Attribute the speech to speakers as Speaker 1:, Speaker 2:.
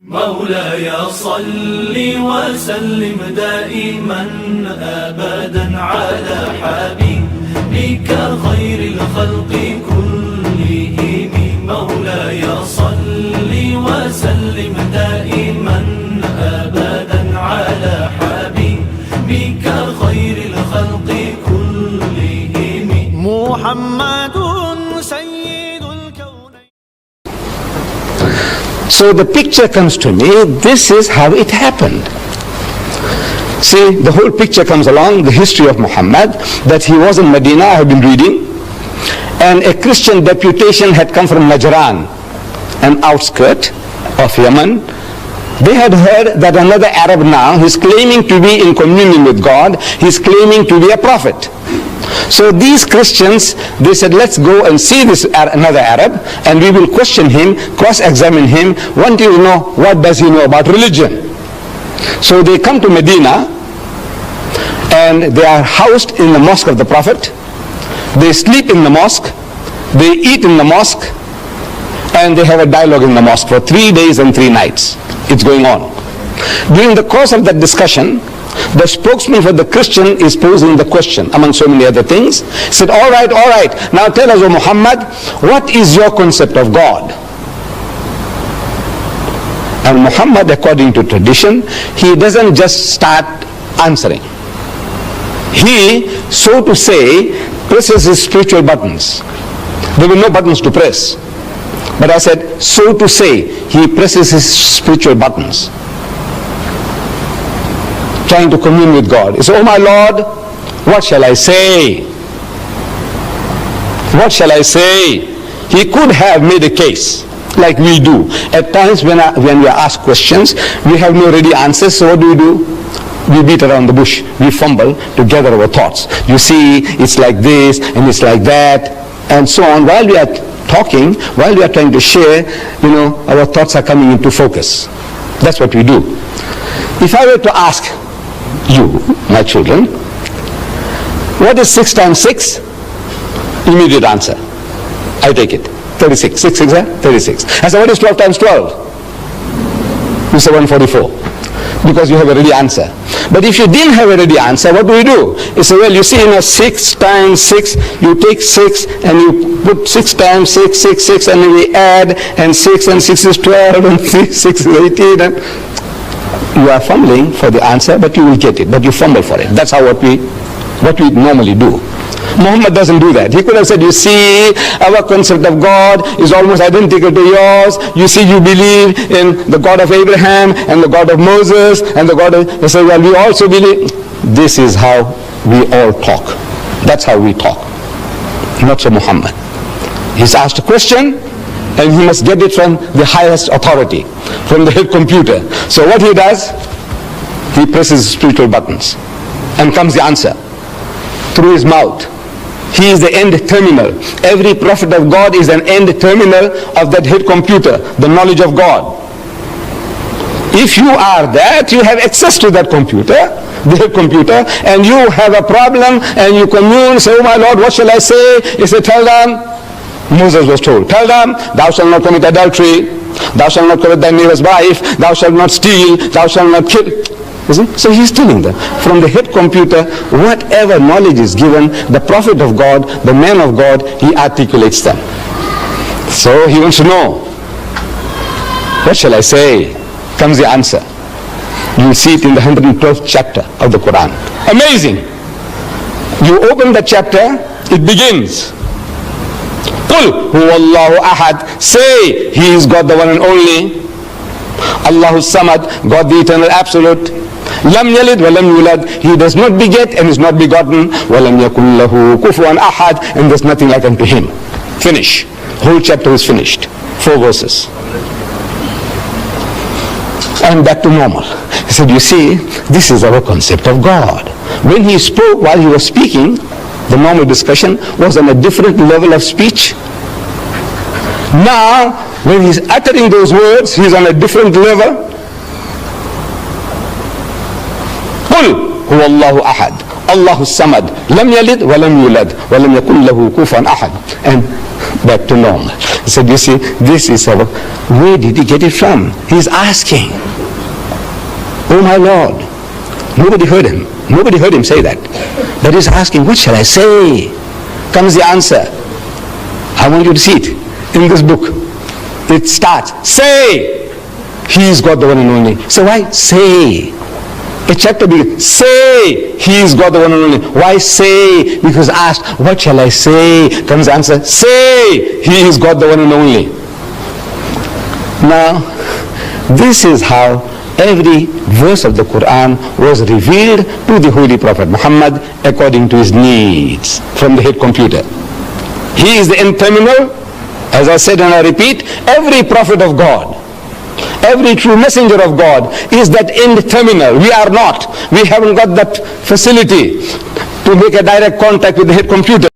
Speaker 1: مولاي صل وسلم دائما أبدا على حبيبك خير الخلق كلهم. مولاي صل وسلم دائما أبدا على حبيبك خير الخلق كلهم. محمد سيد الكونين.
Speaker 2: So the picture comes to me, this is how it happened. See, the whole picture comes along, the history of Muhammad, that he was in Medina, I have been reading, and a Christian deputation had come from Najran, an outskirt of Yemen. They had heard that another Arab now, he's claiming to be in communion with God, he's claiming to be a prophet. So these Christians, they said, let's go and see this another Arab, and we will question him, cross-examine him, want to know what does he know about religion. So they come to Medina, and they are housed in the mosque of the Prophet. They sleep in the mosque, they eat in the mosque, and they have a dialogue in the mosque for 3 days and 3 nights. It's going on. During the course of that discussion, the spokesman for the Christian is posing the question, among so many other things. He said, all right, now tell us, O Muhammad, what is your concept of God? And Muhammad, according to tradition, he doesn't just start answering. He, so to say, presses his spiritual buttons. There were no buttons to press. But I said, so to say, he presses his spiritual buttons, trying to commune with God. He said, oh my Lord, what shall I say? What shall I say? He could have made a case, like we do. At times when we are asked questions, we have no ready answers, so what do? We beat around the bush, we fumble to gather our thoughts. You see, it's like this, and it's like that, and so on. While we are talking, while we are trying to share, our thoughts are coming into focus. That's what we do. If I were to ask you, my children, what is 6 times 6? Immediate answer. I take it. 36. 6 6 36. I said, what is 12 times 12? You say 144. Because you have a ready answer. But if you didn't have a ready answer, what do? You say, well, you see, 6 times 6, you take 6 and you put 6 times 6, 6, 6, and then we add, and 6 and 6 is 12, and 6 is 18, and you are fumbling for the answer, but you will get it, but you fumble for it. That's how what we normally do. Muhammad doesn't do that. He could have said, you see, our concept of God is almost identical to yours. You see, you believe in the God of Abraham and the God of Moses and the God of... He said, well, we also believe... This is how we all talk. That's how we talk. Not so Muhammad. He's asked a question, and he must get it from the highest authority, from the head computer. So what he does, he presses spiritual buttons, and comes the answer through his mouth. He is the end terminal. Every prophet of God is an end terminal of that head computer, the knowledge of God. If you are that, you have access to that computer, the head computer, and you have a problem, and you commune, say, oh my Lord, what shall I say? He said, tell them, Moses was told, tell them, thou shalt not commit adultery, thou shalt not covet thy neighbor's wife, thou shalt not steal, thou shalt not kill. So he's telling them, from the head computer, whatever knowledge is given, the prophet of God, the man of God, he articulates them. So he wants to know, what shall I say? Comes the answer. You will see it in the 112th chapter of the Quran. Amazing. You open the chapter, it begins. Qul huwa Allahu ahad. Say, he is God the one and only. Allahu samad, God the eternal absolute. Lam yalid wa lam yulad. He does not beget and is not begotten. Wa lam yakul lahu kufuwan ahad. And there's nothing like unto him. Finish. Whole chapter is finished. 4 verses. And back to normal. He said, you see, this is our concept of God. When he spoke, while he was speaking, the normal discussion was on a different level of speech. Now, when he's uttering those words, he's on a different level. Qul huwa Allahu ahad, Allahu Samad, lam yalid wa lam yulad wa lam yakun lahu kufuwan ahad. And back to normal. He said, you see, this is our, where did he get it from? He's asking, oh my Lord. Nobody heard him. Nobody heard him say that. But he's asking, what shall I say? Comes the answer. I want you to see it in this book. It starts, say, he's God the one and only. So why say? A chapter begins, say, he's God the one and only. Why say? Because asked, what shall I say? Comes the answer, say, he is God the one and only. Now, this is how every verse of the Quran was revealed to the Holy Prophet Muhammad according to his needs from the head computer. He is the end terminal. As I said and I repeat, every prophet of God, every true messenger of God is that end terminal. We are not. We haven't got that facility to make a direct contact with the head computer.